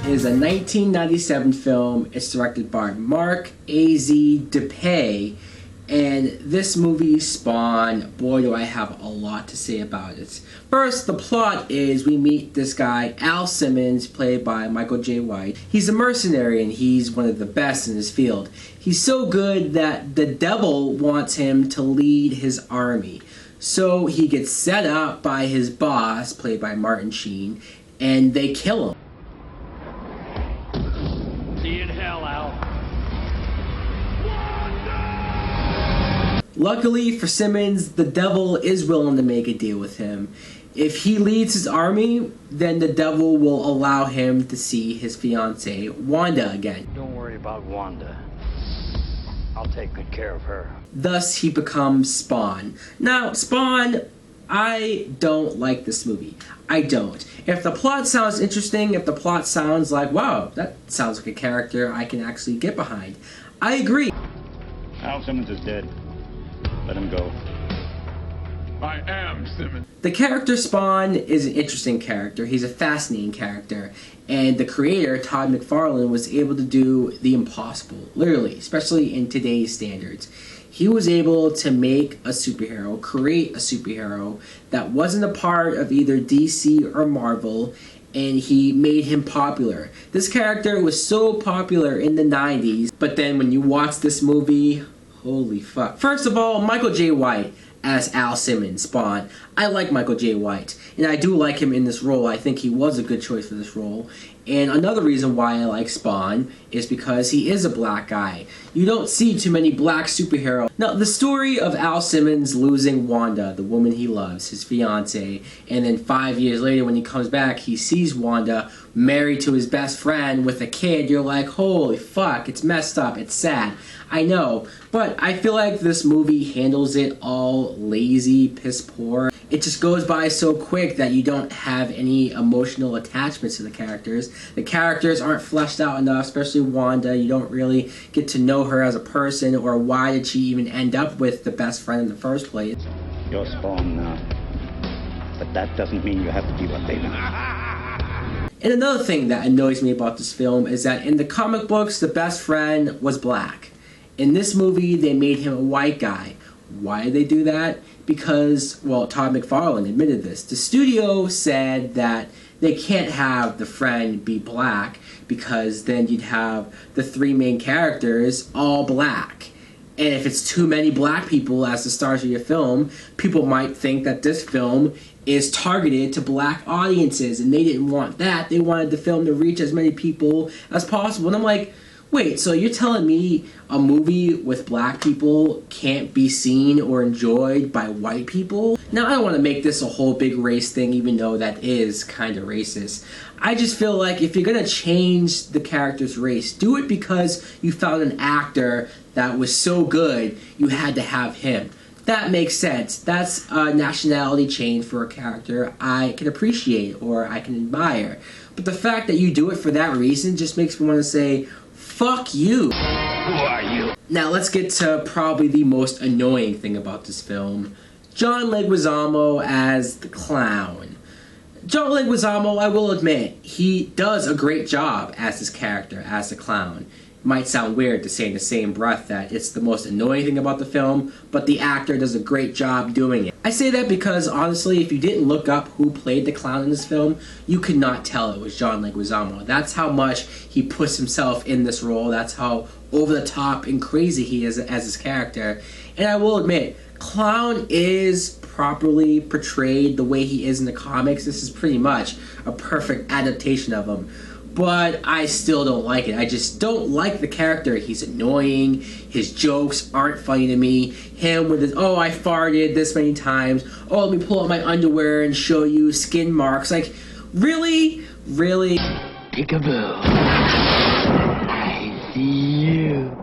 is a 1997 film. It's directed by Mark ADDICT, and this movie Spawn, boy do I have a lot to say about it. First, the plot is we meet this guy, Al Simmons, played by Michael J. White. He's a mercenary and he's one of the best in his field. He's so good that the devil wants him to lead his army. So he gets set up by his boss, played by Martin Sheen, and they kill him. See you in hell, Al. Luckily for Simmons, the devil is willing to make a deal with him. If he leads his army, then the devil will allow him to see his fiancée, Wanda, again. Don't worry about Wanda. I'll take good care of her. Thus, he becomes Spawn. Now, Spawn, I don't like this movie. I don't. If the plot sounds interesting, if the plot sounds like, wow, that sounds like a character I can actually get behind, I agree. Al Simmons is dead. Let him go. I am Simmons. The character Spawn is an interesting character. He's a fascinating character. And the creator, Todd McFarlane, was able to do the impossible. Literally, especially in today's standards. He was able to make a superhero, create a superhero that wasn't a part of either DC or Marvel, and he made him popular. This character was so popular in the 90s, but then when you watch this movie, holy fuck. First of all, Michael J. White as Al Simmons, Spawn. I like Michael J. White, and I do like him in this role. I think he was a good choice for this role. And another reason why I like Spawn is because he is a black guy. You don't see too many black superheroes. Now, the story of Al Simmons losing Wanda, the woman he loves, his fiancée, and then 5 years later when he comes back, he sees Wanda married to his best friend with a kid. You're like, holy fuck, it's messed up, it's sad. I know, but I feel like this movie handles it all lazy, piss poor. It just goes by so quick that you don't have any emotional attachments to the characters. The characters aren't fleshed out enough, especially Wanda. You don't really get to know her as a person, or why did she even end up with the best friend in the first place. You're Spawn now. But that doesn't mean you have to be what they want. And another thing that annoys me about this film is that in the comic books, the best friend was black. In this movie, they made him a white guy. Why did they do that? Because, well, Todd McFarlane admitted this. The studio said that they can't have the friend be black because then you'd have the three main characters all black. And if it's too many black people as the stars of your film, people might think that this film is targeted to black audiences, and they didn't want that. They wanted the film to reach as many people as possible. And I'm like, wait, so you're telling me a movie with black people can't be seen or enjoyed by white people? Now, I don't want to make this a whole big race thing, even though that is kind of racist. I just feel like if you're going to change the character's race, do it because you found an actor that was so good, you had to have him. That makes sense. That's a nationality change for a character I can appreciate or I can admire. But the fact that you do it for that reason just makes me want to say, fuck you. Who are you? Now let's get to probably the most annoying thing about this film. John Leguizamo as the clown. John Leguizamo, I will admit, he does a great job as his character, as the clown. It might sound weird to say in the same breath that it's the most annoying thing about the film, but the actor does a great job doing it. I say that because, honestly, if you didn't look up who played the clown in this film, you could not tell it was John Leguizamo. That's how much he puts himself in this role. That's how over the top and crazy he is as his character. And I will admit, Clown is properly portrayed the way he is in the comics. This is pretty much a perfect adaptation of him. But I still don't like it. I just don't like the character. He's annoying. His jokes aren't funny to me. Him with his, oh, I farted this many times. Oh, let me pull out my underwear and show you skin marks. Like, really? Really? Peekaboo. I see you.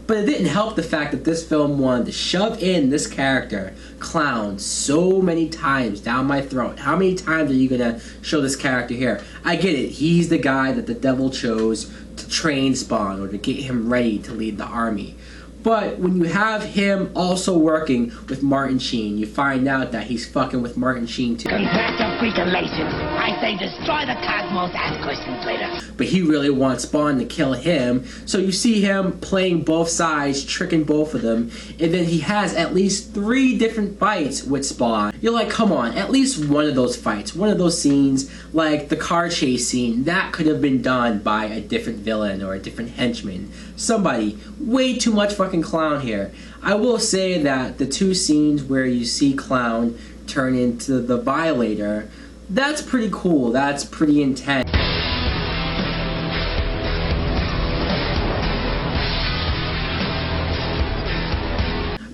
But it didn't help the fact that this film wanted to shove in this character, Clown, so many times down my throat. How many times are you going to show this character here? I get it. He's the guy that the devil chose to train Spawn or to get him ready to lead the army. But when you have him also working with Martin Sheen, you find out that he's fucking with Martin Sheen too. Congratulations! I say destroy the cosmos and questions later. But he really wants Spawn to kill him, so you see him playing both sides, tricking both of them, and then he has at least 3 different fights with Spawn. You're like, come on, at least one of those fights, one of those scenes, like the car chase scene, that could have been done by a different villain or a different henchman. Somebody. Way too much fucking Clown here. I will say that the 2 scenes where you see Clown turn into the Violator, that's pretty cool, that's pretty intense.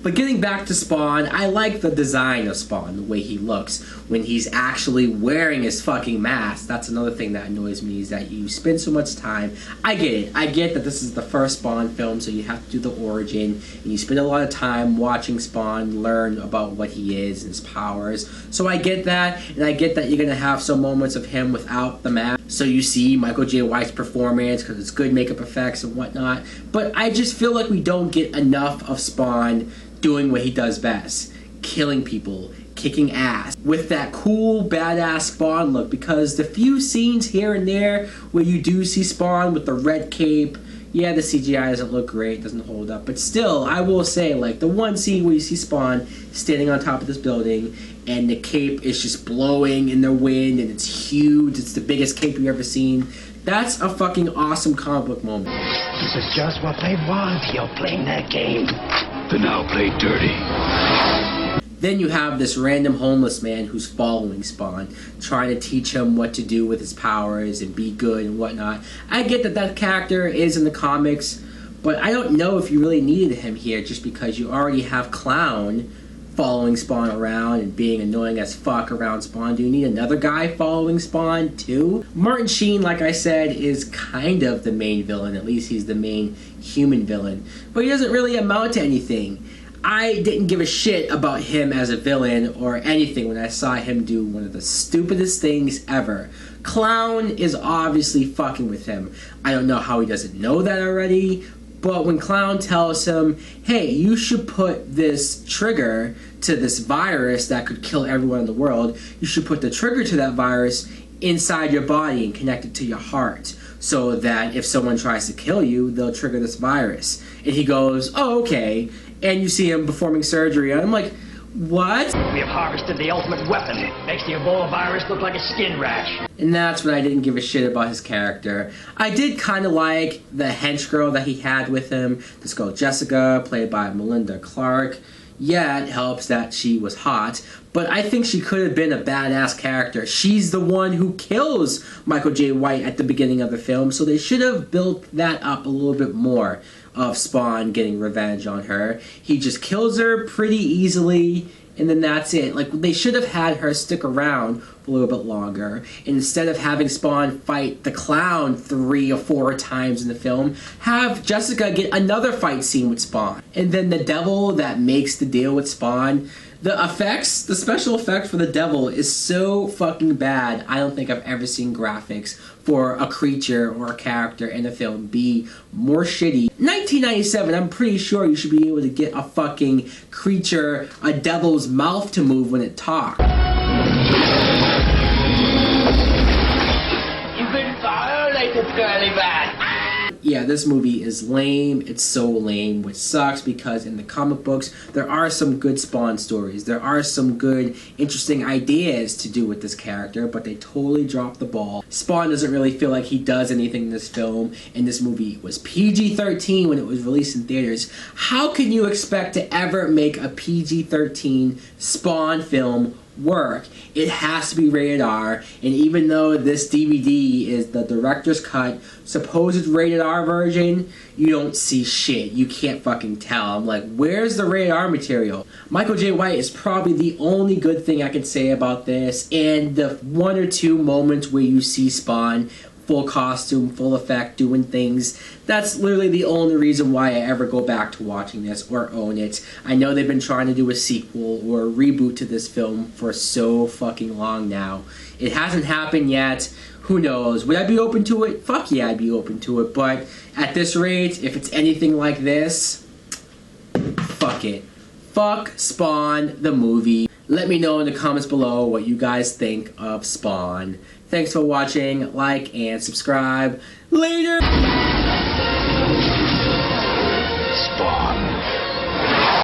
But getting back to Spawn, I like the design of Spawn, the way he looks when he's actually wearing his fucking mask. That's another thing that annoys me, is that you spend so much time. I get it. I get that this is the first Spawn film, so you have to do the origin, and you spend a lot of time watching Spawn learn about what he is and his powers. So I get that, and I get that you're going to have some moments of him without the mask. So you see Michael J. White's performance because it's good makeup effects and whatnot. But I just feel like we don't get enough of Spawn doing what he does best, killing people, kicking ass, with that cool, badass Spawn look, because the few scenes here and there where you do see Spawn with the red cape, yeah, the CGI doesn't look great, doesn't hold up, but still, I will say, like, the one scene where you see Spawn standing on top of this building, and the cape is just blowing in the wind, and it's huge, it's the biggest cape you've ever seen, that's a fucking awesome comic book moment. This is just what they want. You're playing their game. Then I'll play dirty. Then you have this random homeless man who's following Spawn, trying to teach him what to do with his powers and be good and whatnot. I get that that character is in the comics, but I don't know if you really needed him here just because you already have Clown following Spawn around and being annoying as fuck around Spawn. Do you need another guy following Spawn too? Martin Sheen, like I said, is kind of the main villain. At least he's the main human villain. But he doesn't really amount to anything. I didn't give a shit about him as a villain or anything when I saw him do one of the stupidest things ever. Clown is obviously fucking with him. I don't know how he doesn't know that already, but when Clown tells him, hey, you should put this trigger to this virus that could kill everyone in the world, you should put the trigger to that virus inside your body and connect it to your heart, so that if someone tries to kill you, they'll trigger this virus. And he goes, oh, okay. And you see him performing surgery, and I'm like, what? We have harvested the ultimate weapon. Makes the Ebola virus look like a skin rash. And that's when I didn't give a shit about his character. I did kind of like the hench girl that he had with him, this girl Jessica, played by Melinda Clark. Yeah, it helps that she was hot, but I think she could have been a badass character. She's the one who kills Michael J. White at the beginning of the film, so they should have built that up a little bit more, of Spawn getting revenge on her. He just kills her pretty easily, and then that's it. Like, they should have had her stick around for a little bit longer, and instead of having Spawn fight the Clown 3 or 4 times in the film, have Jessica get another fight scene with Spawn. And then the devil that makes the deal with Spawn, the effects, the special effect for the devil is so fucking bad. I don't think I've ever seen graphics for a creature or a character in a film be more shitty. 1997, I'm pretty sure you should be able to get a fucking creature, a devil's mouth to move when it talks. You've been violated, girly man. Yeah, this movie is lame. It's so lame, which sucks because in the comic books, there are some good Spawn stories. There are some good, interesting ideas to do with this character, but they totally dropped the ball. Spawn doesn't really feel like he does anything in this film, and this movie was PG-13 when it was released in theaters. How can you expect to ever make a PG-13 Spawn film work? It has to be rated R, and even though this DVD is the director's cut, supposed rated R version, you don't see shit. You can't fucking tell. I'm like, where's the rated R material? Michael J. White is probably the only good thing I can say about this, and the 1 or 2 moments where you see Spawn full costume, full effect, doing things. That's literally the only reason why I ever go back to watching this or own it. I know they've been trying to do a sequel or a reboot to this film for so fucking long now. It hasn't happened yet. Who knows? Would I be open to it? Fuck yeah, I'd be open to it. But at this rate, if it's anything like this, fuck it. Fuck Spawn, the movie. Let me know in the comments below what you guys think of Spawn. Thanks for watching. Like and subscribe. Later! Spawn.